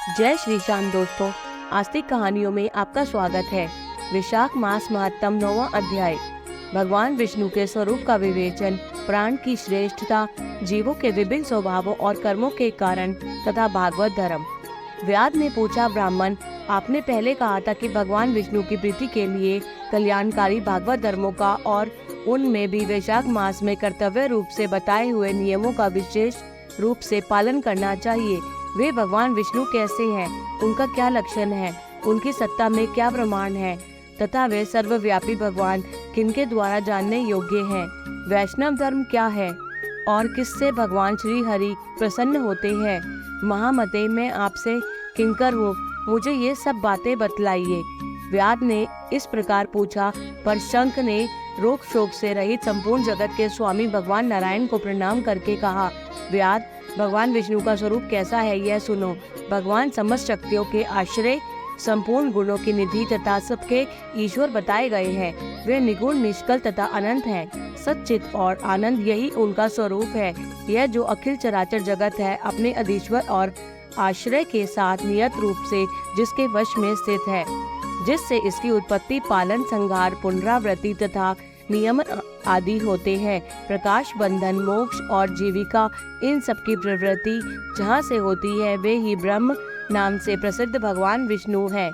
जय श्री श्याम दोस्तों, आस्तिक कहानियों में आपका स्वागत है। विशाख मास महत्तम 9वां अध्याय। भगवान विष्णु के स्वरूप का विवेचन, प्राण की श्रेष्ठता, जीवों के विभिन्न स्वभावों और कर्मों के कारण तथा भागवत धर्म। व्याध ने पूछा, ब्राह्मण, आपने पहले कहा था कि भगवान विष्णु की प्रीति के लिए कल्याणकारी भागवत धर्मों का और उनमें भी वैशाख मास में कर्तव्य रूप से बताए हुए नियमों का विशेष रूप से पालन करना चाहिए। वे भगवान विष्णु कैसे हैं, उनका क्या लक्षण है, उनकी सत्ता में क्या प्रमाण है तथा वे सर्वव्यापी भगवान किनके द्वारा जानने योग्य हैं। वैष्णव धर्म क्या है और किससे भगवान श्री हरि प्रसन्न होते हैं। महामते, मैं आपसे किंकर हूँ, मुझे ये सब बातें बतलाइए। व्याध ने इस प्रकार पूछा, पर शंख ने रोग शोक से रहित संपूर्ण जगत के स्वामी भगवान नारायण को प्रणाम करके कहा, व्याध, भगवान विष्णु का स्वरूप कैसा है यह सुनो। भगवान समस्त शक्तियों के आश्रय, संपूर्ण गुणों की निधि तथा सबके ईश्वर बताए गए हैं। वे निगुण, निष्कल तथा अनंत हैं। सच्चित और आनंद यही उनका स्वरूप है। यह जो अखिल चराचर जगत है, अपने अधीश्वर और आश्रय के साथ नियत रूप से जिसके वश में स्थित है, जिससे इसकी उत्पत्ति, पालन, संहार, पुनरावृत्ति तथा नियमन आदि होते हैं। प्रकाश, बंधन, मोक्ष और जीविका, इन सबकी प्रवृत्ति जहाँ से होती है, वे ही ब्रह्म नाम से प्रसिद्ध भगवान विष्णु हैं।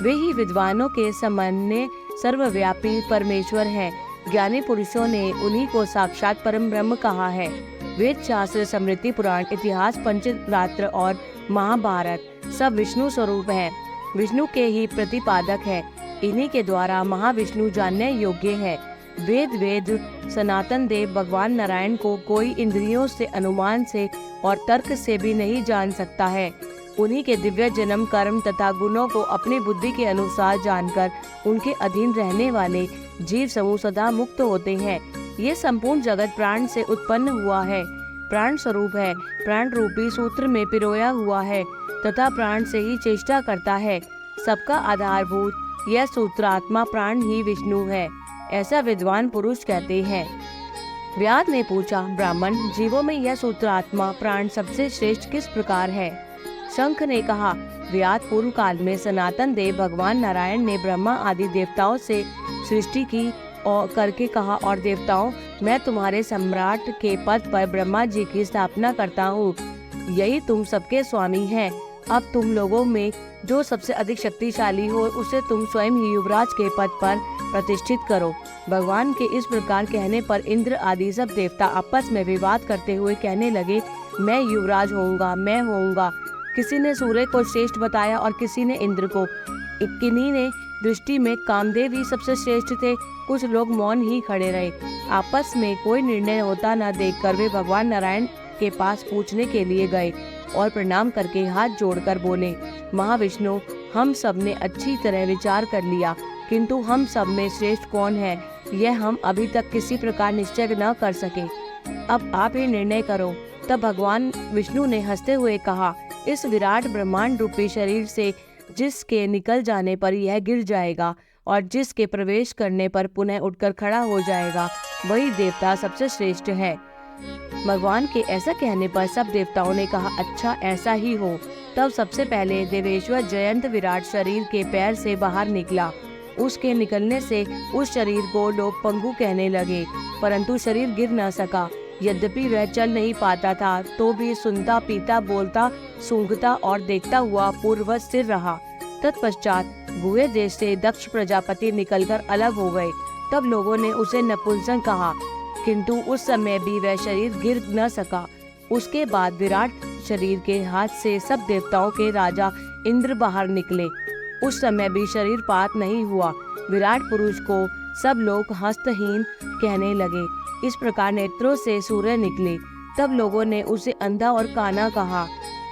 वे ही विद्वानों के सामान्य सर्वव्यापी परमेश्वर हैं। ज्ञानी पुरुषों ने उन्हीं को साक्षात परम ब्रह्म कहा है। वेद, शास्त्र, स्मृति, पुराण, इतिहास, पंचरात्र और महाभारत सब विष्णु स्वरूप हैं, विष्णु के ही प्रतिपादक हैं। इन्हीं के द्वारा महाविष्णु जानने योग्य है। वेद सनातन देव भगवान नारायण को कोई इंद्रियों से, अनुमान से और तर्क से भी नहीं जान सकता है। उन्हीं के दिव्य जन्म, कर्म तथा गुणों को अपनी बुद्धि के अनुसार जानकर उनके अधीन रहने वाले जीव समूह सदा मुक्त होते हैं। ये संपूर्ण जगत प्राण से उत्पन्न हुआ है, प्राण स्वरूप है, प्राण रूपी सूत्र में पिरोया हुआ है तथा प्राण से ही चेष्टा करता है। सबका आधारभूत यह सूत्रात्मा प्राण ही विष्णु है, ऐसा विद्वान पुरुष कहते हैं। व्याध ने पूछा, ब्राह्मण, जीवों में यह सूत्रात्मा प्राण सबसे श्रेष्ठ किस प्रकार है। शंख ने कहा, व्याध, पूर्व काल में सनातन देव भगवान नारायण ने ब्रह्मा आदि देवताओं से सृष्टि की और करके कहा, और देवताओं, मैं तुम्हारे सम्राट के पद पर ब्रह्मा जी की स्थापना करता हूँ। यही तुम सबके स्वामी हैं। अब तुम लोगों में जो सबसे अधिक शक्तिशाली हो, उसे तुम स्वयं ही युवराज के पद पर प्रतिष्ठित करो। भगवान के इस प्रकार कहने पर इंद्र आदि सब देवता आपस में विवाद करते हुए कहने लगे, मैं युवराज होऊंगा, मैं होऊंगा। किसी ने सूर्य को श्रेष्ठ बताया और किसी ने इंद्र को। किन्हीं ने दृष्टि में कामदेव ही सबसे श्रेष्ठ थे। कुछ लोग मौन ही खड़े रहे। आपस में कोई निर्णय होता न देखकर वे भगवान नारायण के पास पूछने के लिए गए और प्रणाम करके हाथ जोड़कर बोले, महाविष्णु, हम सब ने अच्छी तरह विचार कर लिया, किंतु हम सब में श्रेष्ठ कौन है यह हम अभी तक किसी प्रकार निश्चय न कर सके। अब आप ही निर्णय करो। तब भगवान विष्णु ने हंसते हुए कहा, इस विराट ब्रह्मांड रूपी शरीर से जिसके निकल जाने पर यह गिर जाएगा और जिसके प्रवेश करने पर पुनः उठकर खड़ा हो जाएगा, वही देवता सबसे श्रेष्ठ है। भगवान के ऐसा कहने पर सब देवताओं ने कहा, अच्छा ऐसा ही हो। तब सबसे पहले देवेश्वर जयंत विराट शरीर के पैर से बाहर निकला। उसके निकलने से उस शरीर को लोग पंगु कहने लगे, परंतु शरीर गिर न सका। यद्यपि वह चल नहीं पाता था, तो भी सुनता, पीता, बोलता, सूंघता और देखता हुआ पूर्ववत स्थिर रहा। तत्पश्चात गुहे देश से दक्ष प्रजापति निकलकर अलग हो गए। तब लोगों ने उसे नपुंसक कहा, किंतु उस समय भी वह शरीर गिर न सका। उसके बाद विराट शरीर के हाथ से सब देवताओं के राजा इंद्र बाहर निकले। उस समय भी शरीर पात नहीं हुआ। विराट पुरुष को सब लोग हस्तहीन कहने लगे। इस प्रकार नेत्रों से सूर्य निकले। तब लोगों ने उसे अंधा और काना कहा।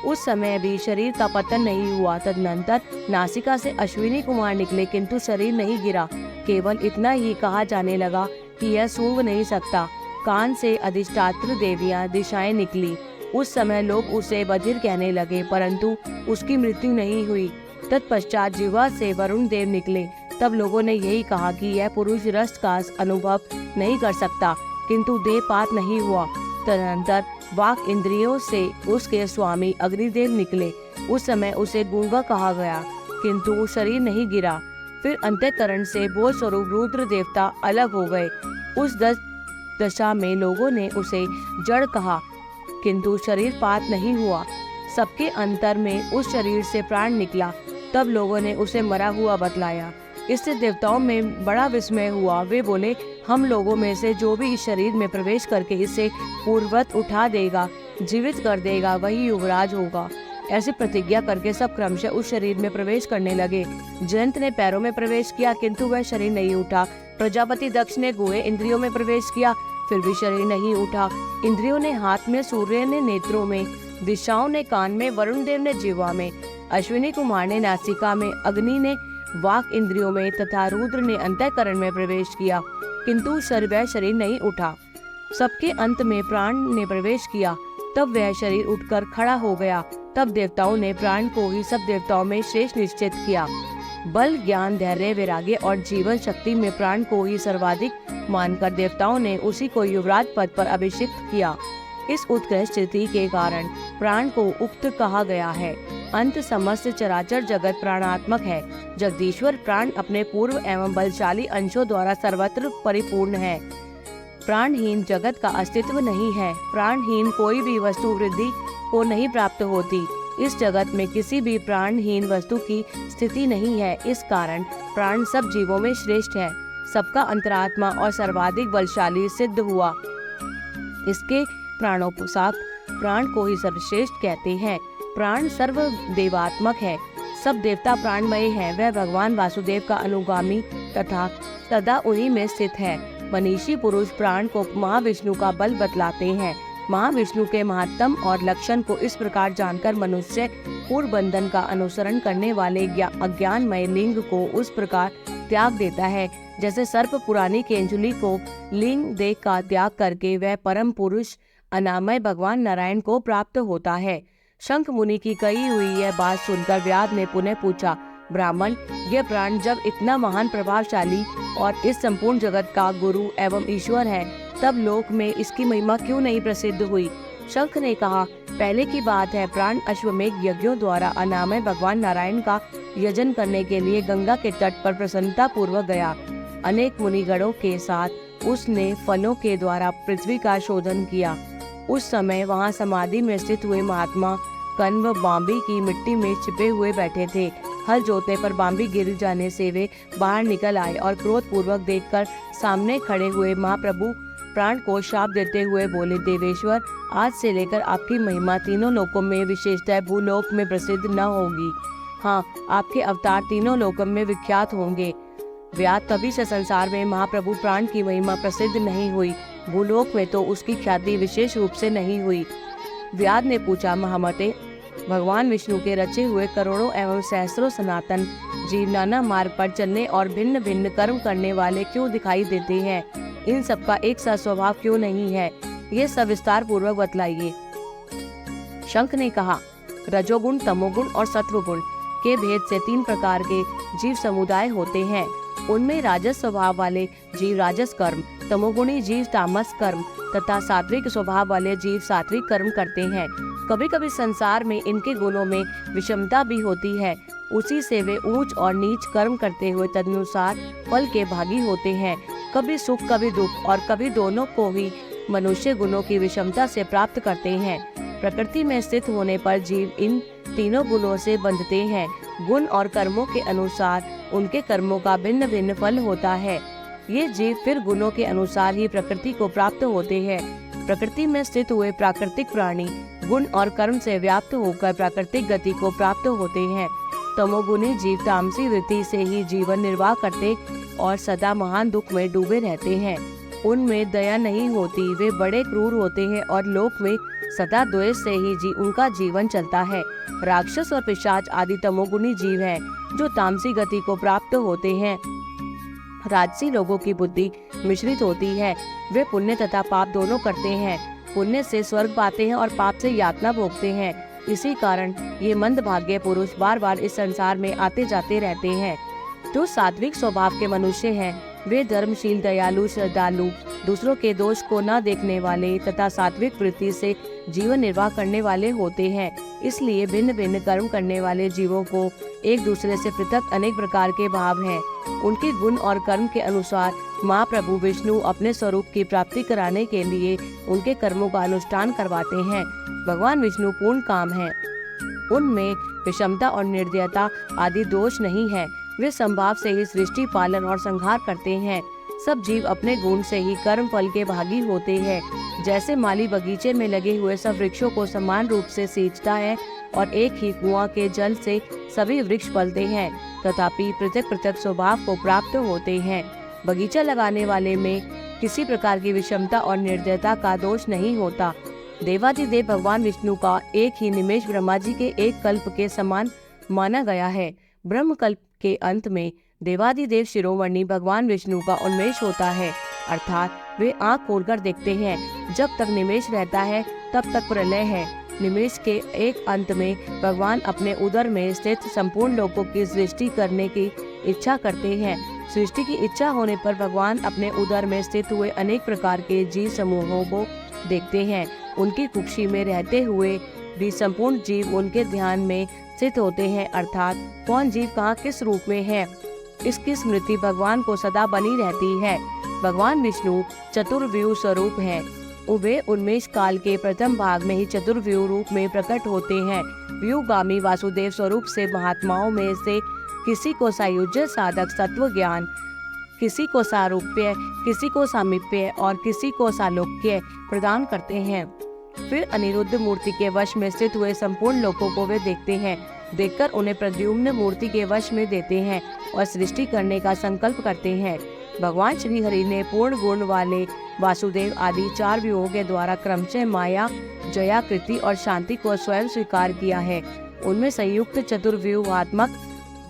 उस समय भी शरीर का पतन नहीं हुआ। तदनंतर नासिका से अश्विनी कुमार निकले, किंतु शरीर नहीं गिरा। केवल इतना ही कहा जाने लगा कि यह सूंघ नहीं सकता। कान से अधिष्ठात्र देवियां दिशाएं निकली। उस समय लोग उसे बधिर कहने लगे, परंतु उसकी मृत्यु नहीं हुई। तत्पश्चात जिह्वा से वरुण देव निकले। तब लोगों ने यही कहा कि यह पुरुष रस का अनुभव नहीं कर सकता, किंतु देहपात नहीं हुआ। तदनंतर वाक इंद्रियों से उसके स्वामी अग्निदेव निकले। उस समय उसे गूंगा कहा गया, किंतु शरीर नहीं गिरा। फिर अंतःकरण से बोध स्वरूप रुद्र देवता अलग हो गए। उस दशा में लोगों ने उसे जड़ कहा, किंतु शरीर पात नहीं हुआ। सबके अंतर में उस शरीर से प्राण निकला, तब लोगों ने उसे मरा हुआ बतलाया। इससे देवताओं में बड़ा विस्मय हुआ। वे बोले, हम लोगों में से जो भी इस शरीर में प्रवेश करके इसे पूर्ववत उठा देगा, जीवित कर देगा, वही युवराज होगा। ऐसी प्रतिज्ञा करके सब क्रमशः उस शरीर में प्रवेश करने लगे। जयंत ने पैरों में प्रवेश किया, किंतु वह शरीर नहीं उठा। प्रजापति दक्ष ने गुहे इंद्रियों में प्रवेश किया, फिर भी शरीर नहीं उठा। इंद्रियों ने हाथ में, सूर्य ने नेत्रों में, दिशाओं ने कान में, वरुण देव ने जिह्वा में, अश्विनी कुमार ने नासिका में, अग्नि ने वाक इंद्रियों में तथा रुद्र ने अंतःकरण में प्रवेश किया, किंतु वह शरीर नहीं उठा। सबके अंत में प्राण ने प्रवेश किया, तब वह शरीर उठकर खड़ा हो गया। तब देवताओं ने प्राण को ही सब देवताओं में श्रेष्ठ निश्चित किया। बल, ज्ञान, धैर्य, वैराग्य और जीवन शक्ति में प्राण को ही सर्वाधिक मानकर देवताओं ने उसी को युवराज पद पर अभिषिक्त किया। इस उत्कृष्ट स्थिति के कारण प्राण को उक्त कहा गया है। अंत समस्त चराचर जगत प्राणात्मक है। जगदीश्वर प्राण अपने पूर्व एवं बलशाली अंशों द्वारा सर्वत्र परिपूर्ण है। प्राणहीन जगत का अस्तित्व नहीं है। प्राणहीन कोई भी वस्तु वृद्धि को नहीं प्राप्त होती। इस जगत में किसी भी प्राणहीन वस्तु की स्थिति नहीं है। इस कारण प्राण सब जीवों में श्रेष्ठ है, सबका अंतरात्मा और सर्वाधिक बलशाली सिद्ध हुआ। इसके प्राणोपासक प्राण को ही सर्वश्रेष्ठ कहते हैं। प्राण सर्व देवात्मक है, सब देवता प्राणमय हैं। वह भगवान वासुदेव का अनुगामी तथा सदा उन्हीं में स्थित है। मनीषी पुरुष प्राण को महाविष्णु का बल बतलाते हैं। महाविष्णु के महत्तम और लक्षण को इस प्रकार जानकर मनुष्य पूर्व बंधन का अनुसरण करने वाले अज्ञानमय लिंग को उस प्रकार त्याग देता है, जैसे सर्प पुरानी केंचुली को लिंग देह का त्याग करके वह परम पुरुष अनामय भगवान नारायण को प्राप्त होता है। शंख मुनि की कही हुई यह बात सुनकर व्याध ने पुनः पूछा, ब्राह्मण, यह प्राण जब इतना महान प्रभावशाली और इस संपूर्ण जगत का गुरु एवं ईश्वर है, तब लोक में इसकी महिमा क्यों नहीं प्रसिद्ध हुई? शंख ने कहा, पहले की बात है, प्राण अश्वमेघ यज्ञों द्वारा अनामय भगवान नारायण का यजन करने के लिए गंगा के तट पर प्रसन्नता पूर्वक गया। अनेक मुनिगणों के साथ उसने फलों के द्वारा पृथ्वी का शोधन किया। उस समय वहां समाधि में स्थित हुए महात्मा कण्व बांबी की मिट्टी में छिपे हुए बैठे थे। हल जोतने पर बांबी गिर जाने से वे बाहर निकल आए और क्रोध पूर्वक देखकर सामने खड़े हुए महाप्रभु प्राण को शाप देते हुए बोले, देवेश्वर, आज से लेकर आपकी महिमा तीनों लोकों में विशेषतः भूलोक में प्रसिद्ध न होगी। हाँ, आपके अवतार तीनों लोकों में विख्यात होंगे। व्याध, तभी से संसार में महाप्रभु प्राण की महिमा प्रसिद्ध नहीं हुई, भूलोक में तो उसकी ख्याति विशेष रूप से नहीं हुई। व्याध ने पूछा, महामते, भगवान विष्णु के रचे हुए करोड़ों एवं सहस्रों सनातन जीव नाना मार्ग पर चलने और भिन्न भिन्न कर्म करने वाले क्यों दिखाई देते हैं? इन सबका एक सा स्वभाव क्यों नहीं है? ये सब विस्तार पूर्वक बतलाइए। शंख ने कहा, रजोगुण, तमोगुण और सत्वगुण के भेद से 3 प्रकार के जीव समुदाय होते हैं। उनमें राजस स्वभाव वाले जीव राजस कर्म, तमोगुणी जीव तामस कर्म तथा सात्विक स्वभाव वाले जीव सात्विक कर्म करते हैं। कभी कभी संसार में इनके गुणों में विषमता भी होती है। उसी से वे ऊंच और नीच कर्म करते हुए तदनुसार फल के भागी होते हैं। कभी सुख, कभी दुख और कभी दोनों को ही मनुष्य गुणों की विषमता से प्राप्त करते हैं। प्रकृति में स्थित होने पर जीव इन तीनों गुणों से बंधते हैं। गुण और कर्मों के अनुसार उनके कर्मों का भिन्न भिन्न फल होता है। ये जीव फिर गुणों के अनुसार ही प्रकृति को प्राप्त होते हैं। प्रकृति में स्थित हुए प्राकृतिक प्राणी गुण और कर्म से व्याप्त होकर प्राकृतिक गति को प्राप्त होते हैं। तमोगुणी जीव तामसी वृत्ति से ही जीवन निर्वाह करते और सदा महान दुख में डूबे रहते हैं। उनमें दया नहीं होती, वे बड़े क्रूर होते हैं और लोक में सदा द्वेष से ही उनका जीवन चलता है। राक्षस और पिशाच आदि तमोगुणी जीव हैं, जो तामसी गति को प्राप्त होते हैं। राजसी लोगों की बुद्धि मिश्रित होती है, वे पुण्य तथा पाप दोनों करते हैं। पुण्य से स्वर्ग पाते हैं और पाप से यातना भोगते हैं। इसी कारण ये मंदभाग्य पुरुष बार बार इस संसार में आते जाते रहते हैं। जो सात्विक स्वभाव के मनुष्य हैं, वे धर्मशील, दयालु, श्रद्धालु, दूसरों के दोष को न देखने वाले तथा सात्विक वृत्ति से जीवन निर्वाह करने वाले होते हैं। इसलिए भिन्न भिन्न कर्म करने वाले जीवों को एक दूसरे से पृथक अनेक प्रकार के भाव हैं। उनके गुण और कर्म के अनुसार महाप्रभु विष्णु अपने स्वरूप की प्राप्ति कराने के लिए उनके कर्मों का अनुष्ठान करवाते हैं। भगवान विष्णु पूर्ण काम हैं। उनमें विषमता और निर्दयता आदि दोष नहीं है। वे संभाव से ही सृष्टि, पालन और संहार करते हैं। सब जीव अपने गुण से ही कर्म फल के भागी होते हैं। जैसे माली बगीचे में लगे हुए सब वृक्षों को समान रूप से सींचता है और एक ही कुआं के जल से सभी वृक्ष फलते हैं, तथापि पृथक पृथक स्वभाव को प्राप्त होते हैं। बगीचा लगाने वाले में किसी प्रकार की विषमता और निर्दयता का दोष नहीं होता। देवाधिदेव भगवान विष्णु का एक ही निमेष ब्रह्मा जी के एक कल्प के समान माना गया है। ब्रह्म कल्प के अंत में देवाधिदेव शिरोमणि भगवान विष्णु का उन्मेष होता है, अर्थात वे आंख खोलकर देखते हैं। जब तक निमेष रहता है तब तक प्रलय है। निमेष के एक अंत में भगवान अपने उदर में स्थित संपूर्ण लोकों की सृष्टि करने की इच्छा करते हैं। सृष्टि की इच्छा होने पर भगवान अपने उदर में स्थित हुए अनेक प्रकार के जीव समूहों को देखते हैं। उनकी कुक्षी में रहते हुए भी संपूर्ण जीव उनके ध्यान में स्थित होते हैं, अर्थात कौन जीव कहाँ किस रूप में है, इसकी स्मृति भगवान को सदा बनी रहती है। भगवान विष्णु चतुर्व्यूह स्वरूप हैं। वे उन्मेष काल के प्रथम भाग में ही चतुर्व्यूह रूप में प्रकट होते हैं। व्यूहगामी वासुदेव स्वरूप से महात्माओं में से किसी को सायुज्य साधक सत्व ज्ञान, किसी को सारूप्य, किसी को सामीप्य और किसी को सालोक्य प्रदान करते हैं। फिर अनिरुद्ध मूर्ति के वश में स्थित हुए संपूर्ण लोकों को वे देखते हैं। देखकर उन्हें प्रद्युम्न मूर्ति के वश में देते हैं और सृष्टि करने का संकल्प करते हैं। भगवान श्री हरि ने पूर्ण गुण वाले वासुदेव आदि 4 व्यूहों के द्वारा क्रमशः माया, जया, कृति और शांति को स्वयं स्वीकार किया है। उनमें संयुक्त चतुर्व्यूहात्मक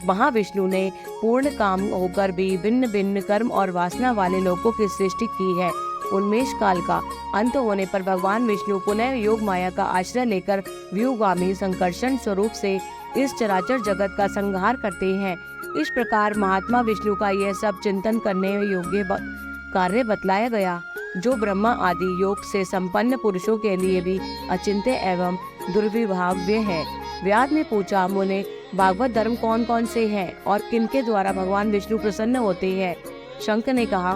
महाविष्णु ने पूर्ण काम होकर भी भिन्न भिन्न कर्म और वासना वाले लोगों की सृष्टि की है। उन्मेष काल का अंत होने पर भगवान विष्णु पुनः योग माया का आश्रय लेकर व्यूहगामी संकर्षण स्वरूप से इस चराचर जगत का संहार करते हैं। इस प्रकार महात्मा विष्णु का यह सब चिंतन करने योग्य कार्य बतलाया गया, जो ब्रह्मा आदि योग से संपन्न पुरुषों के लिए भी अचिंत्य एवं दुर्विभाव्य है। व्यास ने पूछा, मुने भागवत धर्म कौन कौन से हैं और किनके द्वारा भगवान विष्णु प्रसन्न होते हैं? शंख ने कहा,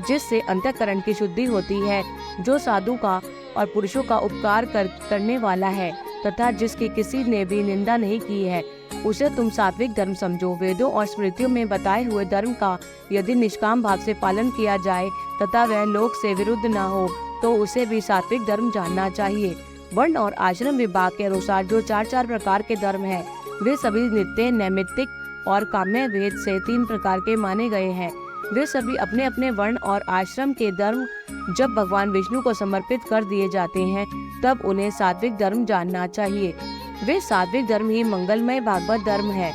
जिससे अंतःकरण की शुद्धि होती है, जो साधु का और पुरुषों का उपकार करने वाला है तथा जिसकी किसी ने भी निंदा नहीं की है, उसे तुम सात्विक धर्म समझो। वेदों और स्मृतियों में बताए हुए धर्म का यदि निष्काम भाव से पालन किया जाए तथा वह लोक से विरुद्ध न हो तो उसे भी सात्विक धर्म जानना चाहिए। वर्ण और आश्रम विभाग के अनुसार जो 4 प्रकार के धर्म हैं, वे सभी नित्य, नैमित्तिक और काम्य भेद से 3 प्रकार के माने गए हैं। वे सभी अपने अपने वर्ण और आश्रम के धर्म जब भगवान विष्णु को समर्पित कर दिए जाते हैं तब उन्हें सात्विक धर्म जानना चाहिए। वे सात्विक धर्म ही मंगलमय भागवत धर्म है।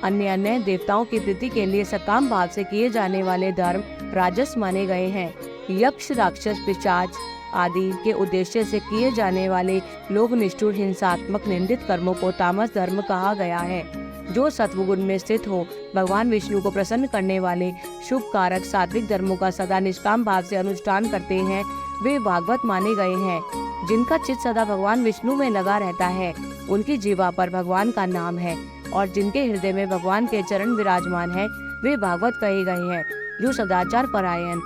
अन्य देवताओं की प्रीति के लिए सकाम भाव से किए जाने वाले धर्म राजस माने गए हैं। यक्ष, राक्षस, पिशाच आदि के उद्देश्य से किए जाने वाले लोभ, निष्ठुर, हिंसात्मक, निंदित कर्मों को तामस धर्म कहा गया है। जो सत्वगुण में स्थित हो, भगवान विष्णु को प्रसन्न करने वाले शुभ कारक सात्विक धर्मों का सदा निष्काम भाव से अनुष्ठान करते हैं, वे भागवत माने गए हैं। जिनका चित्त सदा भगवान विष्णु में लगा रहता है, उनकी जीवा पर भगवान का नाम है, और जिनके हृदय में भगवान के चरण विराजमान है, वे भागवत कहे गए हैं। जो सदाचार परायण,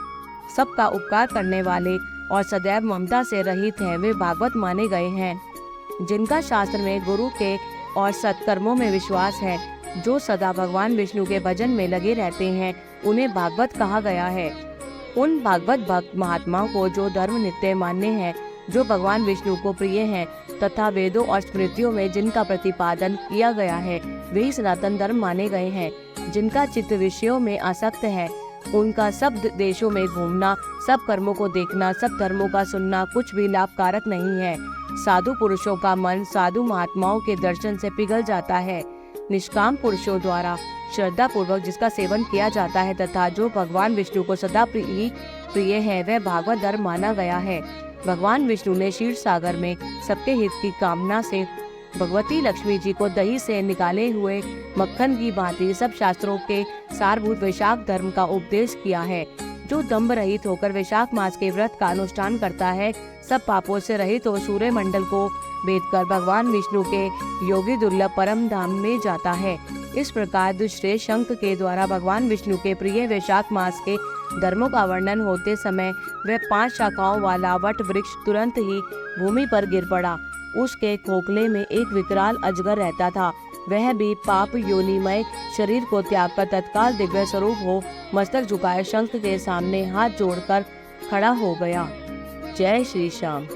सबका उपकार करने वाले और सदैव ममता से रहित हैं, वे भागवत माने गए हैं। जिनका शास्त्र में गुरु के और सत्कर्मों में विश्वास है, जो सदा भगवान विष्णु के भजन में लगे रहते हैं, उन्हें भागवत कहा गया है। उन भागवत भक्त महात्माओं को जो धर्म नित्य मान्य हैं, जो भगवान विष्णु को प्रिय हैं तथा वेदों और स्मृतियों में जिनका प्रतिपादन किया गया है, वे ही सनातन धर्म माने गए हैं। जिनका चित्त विषयों में आसक्त है, उनका सब देशों में घूमना, सब कर्मों को देखना, सब धर्मों का सुनना कुछ भी लाभकारक नहीं है। साधु पुरुषों का मन साधु महात्माओं के दर्शन से पिघल जाता है। निष्काम पुरुषों द्वारा श्रद्धा पूर्वक जिसका सेवन किया जाता है तथा जो भगवान विष्णु को सदा प्रिय है, वह भागवत धर्म माना गया है। भगवान विष्णु ने क्षीर सागर में सबके हित की कामना से भगवती लक्ष्मी जी को दही से निकाले हुए मक्खन की भांति सब शास्त्रों के सारभूत वैशाख धर्म का उपदेश किया है। जो दम्भ रहित होकर वैशाख मास के व्रत का अनुष्ठान करता है, सब पापों से रहित हो सूर्य मंडल को भेदकर भगवान विष्णु के योगी दुर्लभ परम धाम में जाता है। इस प्रकार दुष्श्रेष्ठ शंख के द्वारा भगवान विष्णु के प्रिय वैशाख मास के धर्मों का वर्णन होते समय वह 5 शाखाओं वाला वट वृक्ष तुरंत ही भूमि पर गिर पड़ा। उसके खोखले में एक विकराल अजगर रहता था। वह भी पाप योनिमय शरीर को त्याग कर तत्काल दिव्य स्वरूप हो मस्तक झुकाए शंख के सामने हाथ जोड़कर खड़ा हो गया। जय श्री श्याम।